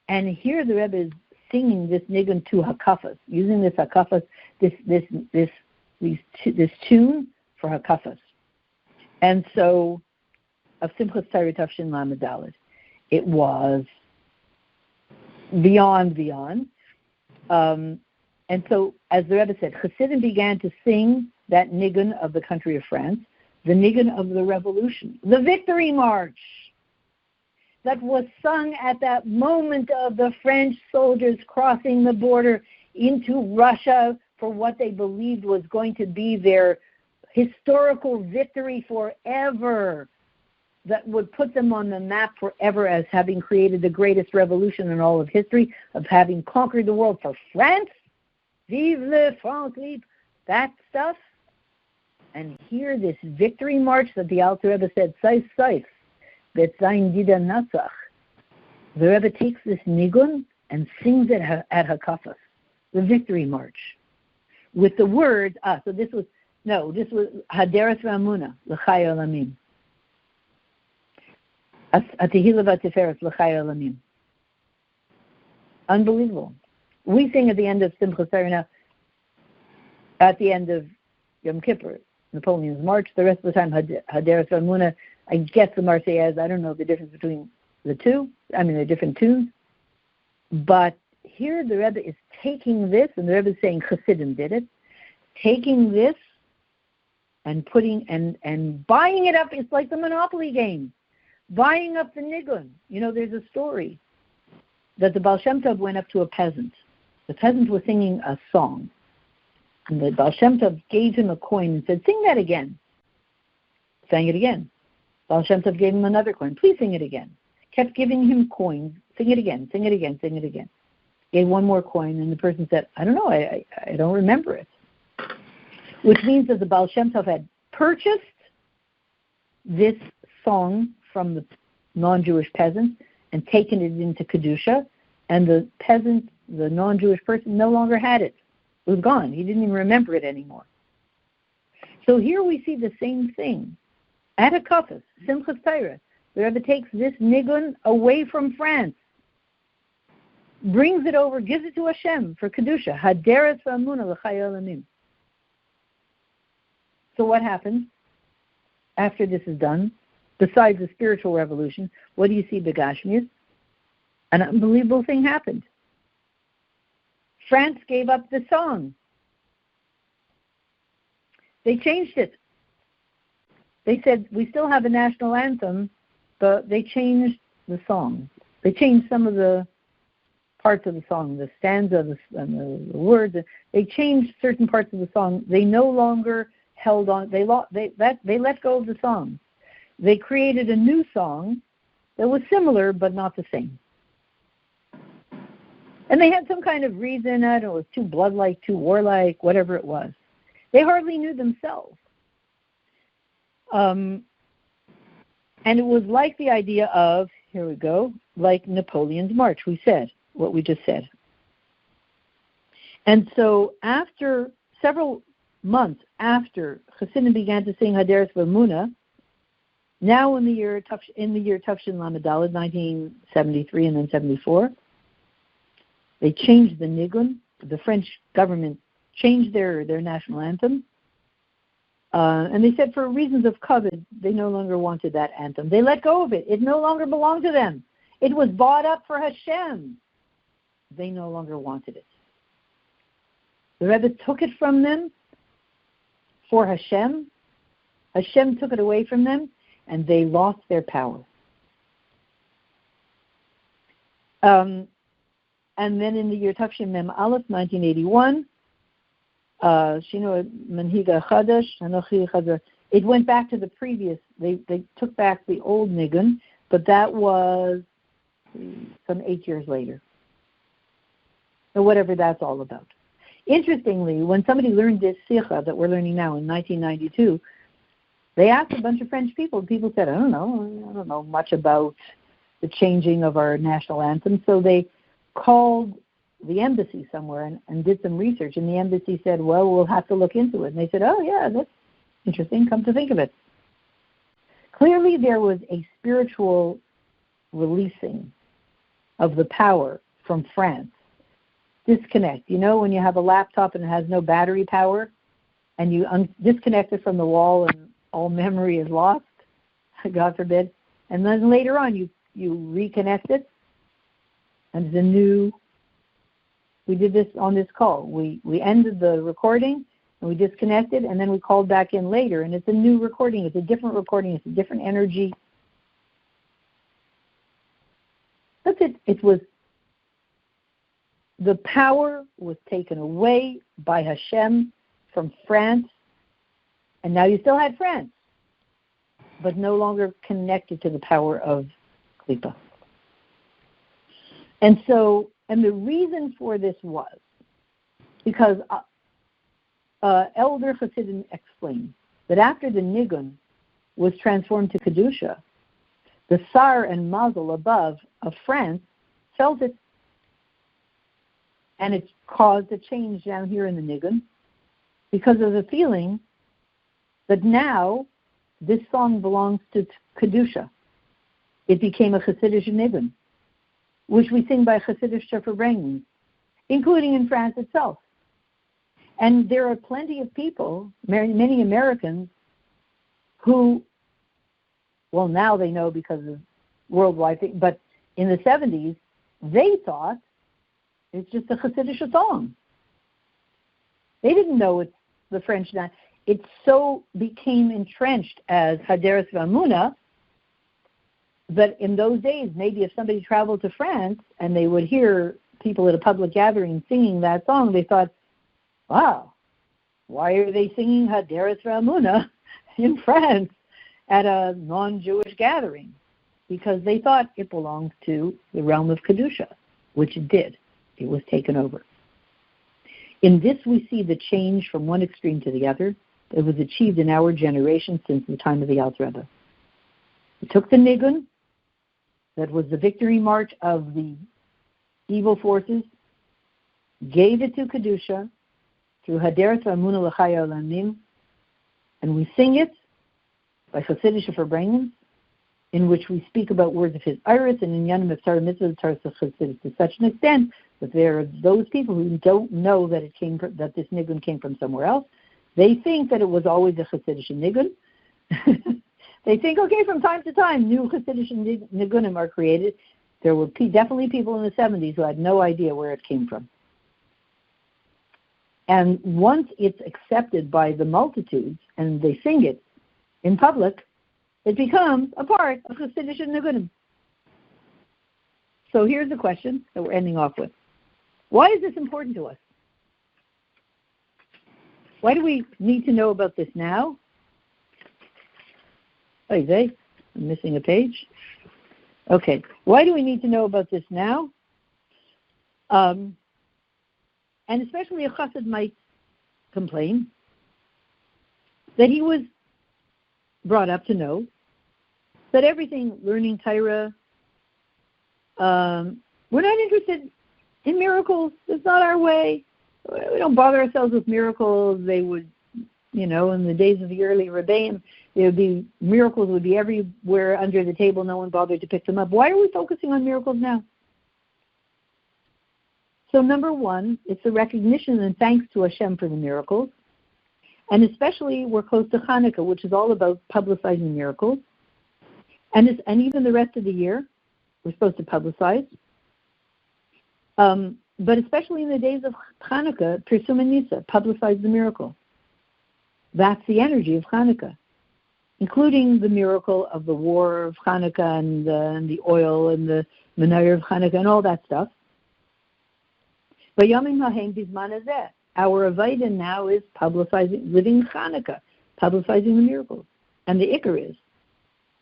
And here the Rebbe is singing this nigun to hakafas, using this hakafas, this tune for hakafas. And so, of Simchas Torah Tafshin Lamed Daled, it was beyond. And so, as the Rebbe said, Chassidim began to sing that nigun of the country of France, the nigun of the revolution, the victory march that was sung at that moment of the French soldiers crossing the border into Russia for what they believed was going to be their historical victory forever, that would put them on the map forever as having created the greatest revolution in all of history, of having conquered the world for France. Vive le France libre, that stuff. And here, this victory march that the Alter Rebbe said, Seif Seif, Betzayin Dida Nasach. The Rebbe takes this nigun and sings it at Hakafas, the victory march, with the words. This was Haderes V'Amuna L'Chai Olamim. Atihila V'Tiferes L'Chai Olamim. Unbelievable. We sing at the end of Simchas Torah now, at the end of Yom Kippur, Napoleon's March. The rest of the time, Haderes V'Amuna. I guess the Marseillaise. I don't know the difference between the two. They're different tunes. But here the Rebbe is taking this, and the Rebbe is saying Chassidim did it, taking this and putting and buying it up. It's like the Monopoly game, buying up the nigun. There's a story that the Baal Shem Tov went up to a peasant. The peasant was singing a song, and the Baal Shem Tov gave him a coin and said, "Sing that again." Sang it again. Baal Shem Tov gave him another coin. "Please sing it again." Kept giving him coins. "Sing it again, sing it again, sing it again." Gave one more coin, and the person said, "I don't know, I don't remember it." Which means that the Baal Shem Tov had purchased this song from the non-Jewish peasant and taken it into Kedusha, and the peasant, the non-Jewish person, no longer had it. It was gone. He didn't even remember it anymore. So here we see the same thing. At Hakafas, Simchas Torah, the Rebbe takes this nigun away from France, brings it over, gives it to Hashem for Kedusha. Haderes V'Amuna L'Chai Olamim. So what happens after this is done? Besides the spiritual revolution, what do you see, Begashmius? An unbelievable thing happened. France gave up the song. They changed it. They said, we still have a national anthem, but they changed the song. They changed some of the parts of the song, the stanza and the words. They changed certain parts of the song. They no longer held on. They let go of the song. They created a new song that was similar but not the same. And they had some kind of reason. I don't know, it was too blood-like, too warlike, whatever it was. They hardly knew themselves. And it was like the idea of, here we go, like Napoleon's March, we said. what we just said. And so after several months after Chassidim began to sing Haderes V'Emunah, now in the year Tafshin Lamed-Daled, 1973 and then 74, they changed the nigun. The French government changed their national anthem. And they said for reasons of covet, they no longer wanted that anthem. They let go of it. It no longer belonged to them. It was bought up for Hashem. They no longer wanted it. The Rebbe took it from them for Hashem. Hashem took it away from them, and they lost their power. And then in the year Tafshin Mem Aleph, 1981, it went back to the previous. They took back the old nigun, but that was some 8 years later. So whatever that's all about. Interestingly, when somebody learned this sikha that we're learning now in 1992, they asked a bunch of French people. People said, I don't know much about the changing of our national anthem. So they called the embassy somewhere and did some research. And the embassy said, well, we'll have to look into it. And they said, oh, yeah, that's interesting. Come to think of it. Clearly, there was a spiritual releasing of the power from France. Disconnect. You know, when you have a laptop and it has no battery power and you disconnect it from the wall and all memory is lost, God forbid, and then later on you reconnect it and it's a new. We did this on this call. We ended the recording and we disconnected and then we called back in later and it's a new recording. It's a different recording. It's a different energy. That's it. It was. The power was taken away by Hashem from France, and now you still had France, but no longer connected to the power of Klippa. And the reason for this was because Elder Chassidim explained that after the Nigun was transformed to Kedusha, the Sar and Mazel above of France felt it. And it caused a change down here in the Nigun because of the feeling that now this song belongs to Kedusha. It became a Chassidish Nigun, which we sing by Chassidish Shefer, including in France itself. And there are plenty of people, many Americans, who, well, now they know because of worldwide thing, but in the 70s, they thought it's just a Chassidish song. They didn't know it's the French. It so became entrenched as Haderes V'Emunah that in those days, maybe if somebody traveled to France and they would hear people at a public gathering singing that song, they thought, wow, why are they singing Haderes V'Emunah in France at a non-Jewish gathering? Because they thought it belonged to the realm of Kedusha, which it did. It was taken over. In this, we see the change from one extreme to the other that was achieved in our generation since the time of the Alter Rebbe. He took the Nigun, that was the victory march of the evil forces, gave it to Kedusha through Haderes V'Emunah L'Chaya Olamim, and we sing it by Chassidish Shefer, in which we speak about words of his iris and in Yanim of Torah Mitzvah to such an extent that there are those people who don't know that that this nigun came from somewhere else. They think that it was always a Chassidish nigun. They think, okay, from time to time, new Chassidish nigunim are created. There were definitely people in the 70s who had no idea where it came from. And once it's accepted by the multitudes and they sing it in public, it becomes a part of Chassidish nigunim. So here's the question that we're ending off with. Why is this important to us? Why do we need to know about this now? I'm missing a page. Okay. Why do we need to know about this now? And especially a chassid might complain that he was brought up to know that everything, learning Torah, we're not interested in miracles. It's not our way. We don't bother ourselves with miracles. They would, in the days of the early Rebbeim, miracles would be everywhere under the table. No one bothered to pick them up. Why are we focusing on miracles now? So number one, it's a recognition and thanks to Hashem for the miracles. And especially we're close to Hanukkah, which is all about publicizing miracles. And even the rest of the year, we're supposed to publicize. But especially in the days of Hanukkah, Pirsum and Nisa, publicize the miracle. That's the energy of Hanukkah, including the miracle of the war of Hanukkah and the oil and the menorah of Hanukkah and all that stuff. Our Avodah now is publicizing, living Hanukkah, publicizing the miracles. And the Ikar is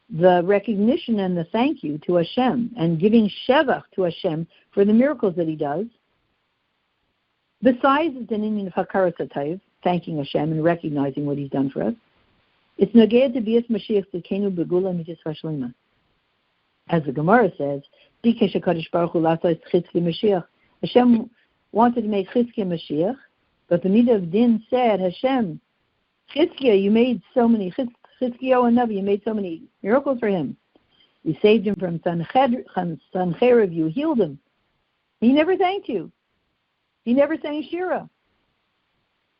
the recognition and the thank you to Hashem and giving Shevach to Hashem for the miracles that He does. Besides the Dinim of Hakaras HaTov, thanking Hashem and recognizing what He's done for us, it's Nogea to Bias Mashiach Tzidkenu Begula Mitzvah Shlema. As the Gemara says, Bikesh HaKadosh Baruch Hu Lasos Chitzki Mashiach. Hashem wanted to make Chizkiah Mashiach, but the Midah of Din said, Hashem, Chizkiah, you made so many, Chizkiah and Navi, you made so many miracles for him. You saved him from Sancheiriv, you healed him. He never thanked you. He never sang Shira.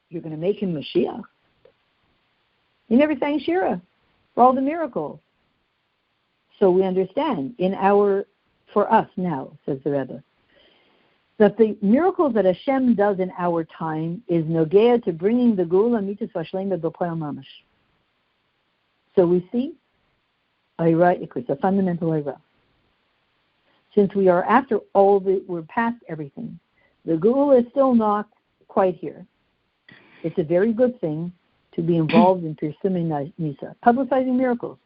You're going to make him Mashiach. He never sang Shira for all the miracles. So we understand, for us now, says the Rebbe, that the miracles that Hashem does in our time is Nogea to bringing the Geula Mitzvah Shlema B'Poel Mamash. So we see, Ayra Ikris, a fundamental Ayra. Since we are we're past everything, the Geula is still not quite here. It's a very good thing to be involved in Pirsum Nisa, publicizing miracles.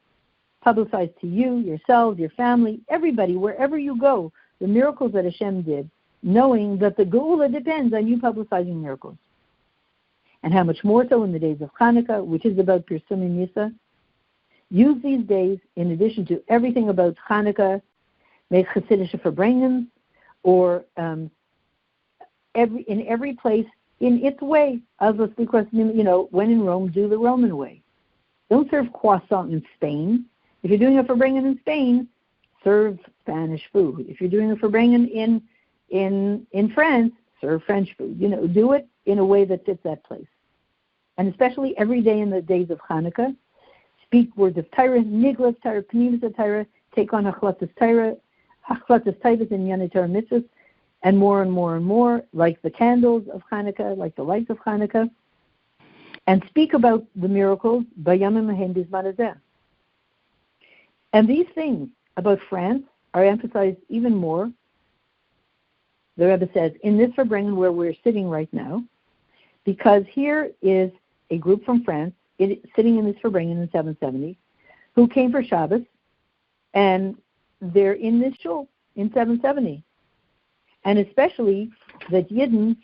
Publicize to you, yourselves, your family, everybody, wherever you go, the miracles that Hashem did, knowing that the Geula depends on you publicizing miracles. And how much more so in the days of Hanukkah, which is about Pirsum Nisa. Use these days, in addition to everything about Hanukkah, make Chassidish Verbringen, or in every place, in its way, because, when in Rome, do the Roman way. Don't serve croissant in Spain. If you're doing a Verbringen in Spain, serve Spanish food. If you're doing a Verbringen in France, serve French food. Do it in a way that fits that place. And especially every day in the days of Hanukkah, speak words of Torah, Niglas Torah, Pnimis Torah, take on Hachlatas Torah, Hachlatas Taivas and Yanei Torah Mitzvahs, and more and more and more, like the candles of Hanukkah, like the lights of Hanukkah, and speak about the miracles, Bayamim Mahem Bizman Hazeh. And these things about France are emphasized even more. The Rebbe says, in this Verbringen where we're sitting right now, because here is a group from France sitting in this Verbringen in 770 who came for Shabbos, and they're in this shul in 770. And especially that Yidden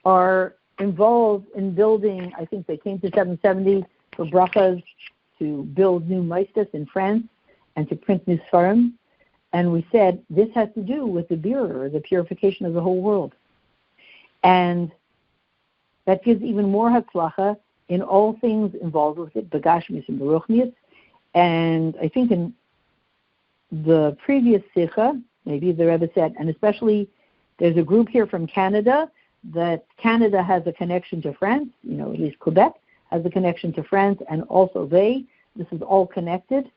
are involved in building, I think they came to 770 for brachas to build new maistas in France and to print new Sfarim. And we said this has to do with the birur, the purification of the whole world. And that gives even more hatzlacha in all things involved with it, begashmius and beruchnius. And I think in the previous sikha, maybe the Rebbe said, and especially there's a group here from Canada, that Canada has a connection to France, at least Quebec has a connection to France, and also this is all connected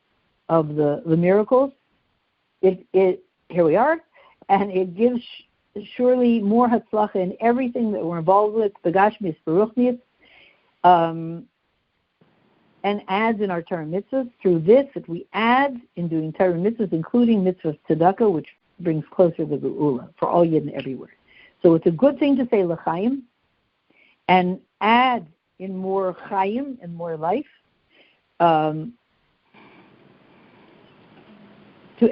of the miracles. Here we are, and it gives surely more hatzlacha in everything that we're involved with, begashmius, beruchnius, and adds in our Torah mitzvahs. Through this, that we add in doing Torah mitzvahs, including mitzvahs tzedakah, which brings closer the Geula for all Yidden everywhere. So it's a good thing to say l'chaim and add in more chaim and more life to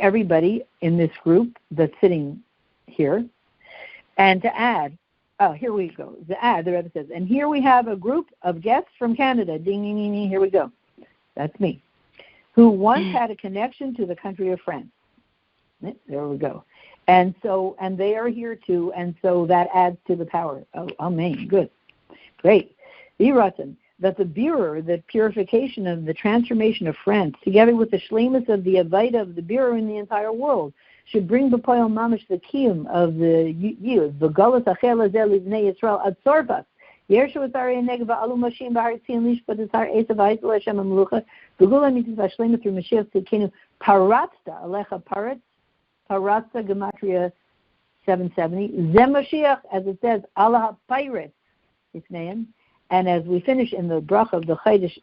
everybody in this group that's sitting here. And to add, here we go. The Rebbe says, and here we have a group of guests from Canada. Ding, ding, ding, ding, here we go. That's me. Who once had a connection to the country of France. There we go. And they are here too, and so that adds to the power. Oh, amen. Good. Great. Biratin, that the birur, the purification of the transformation of France, together with the shleimus of the avaida of the birur in the entire world, should bring b'poyel mamish the kiyum of the yud, the galus achel azel livnei Yisrael ad sorfas. Yershu atzari negva alu mashim b'har tzin lishpat atzar esav ha'isel Hashem ha'melucha v'gula mitzvah shleima through Mashiach tzidkenu paratzta alecha paratza gematria 770 zem Mashiach, as it says Allah ha'payret ifneim. And as we finish in the bracha of the Chodesh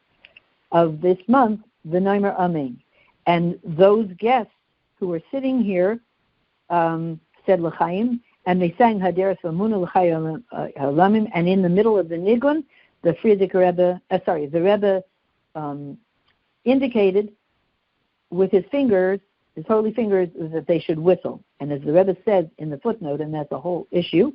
of this month, the Noimer Amen. And those guests who were sitting here said L'chaim, and they sang Haderes V'Amuna L'chaim Halamim, and in the middle of the Nigun, the Rebbe indicated with his fingers, his holy fingers, that they should whistle. And as the Rebbe said in the footnote, and that's a whole issue,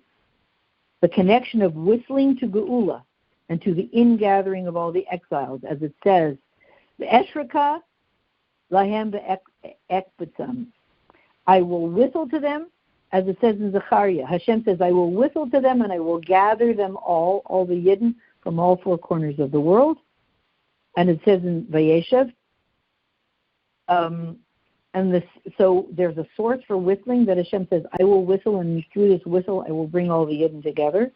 the connection of whistling to Geula, and to the ingathering of all the exiles, as it says, the Eshraka lahem be'ekbetzam. I will whistle to them, as it says in Zechariah. Hashem says, I will whistle to them, and I will gather them all the Yidden from all four corners of the world. And it says in Vayeishev, so there's a source for whistling that Hashem says, I will whistle, and through this whistle, I will bring all the Yidden together.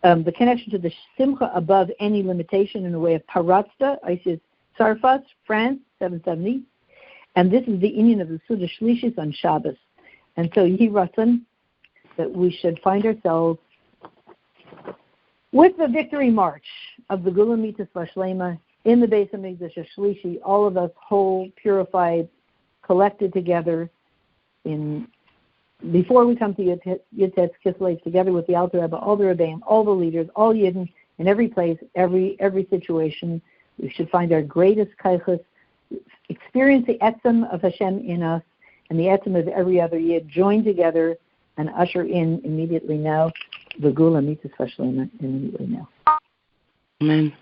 The connection to the Simcha above any limitation in the way of Paratzta, Isis Sarfas, France, 770. And this is the Inyan of the Suda Shlishis on Shabbos. And so Yehi Ratzon, that we should find ourselves with the victory march of the Gula Mitzvah Shlema in the Beis HaMikdash Shlishi, all of us whole, purified, collected together before we come to Yitzhetz Kislev, together with the Alter Rebbe, all the Rebbeim, all the leaders, all Yidden, in every place, every situation, we should find our greatest kaichus, experience the etzem of Hashem in us, and the etzem of every other Yid, join together and usher in immediately now the Gula Mitzvah Shlema immediately now. Amen.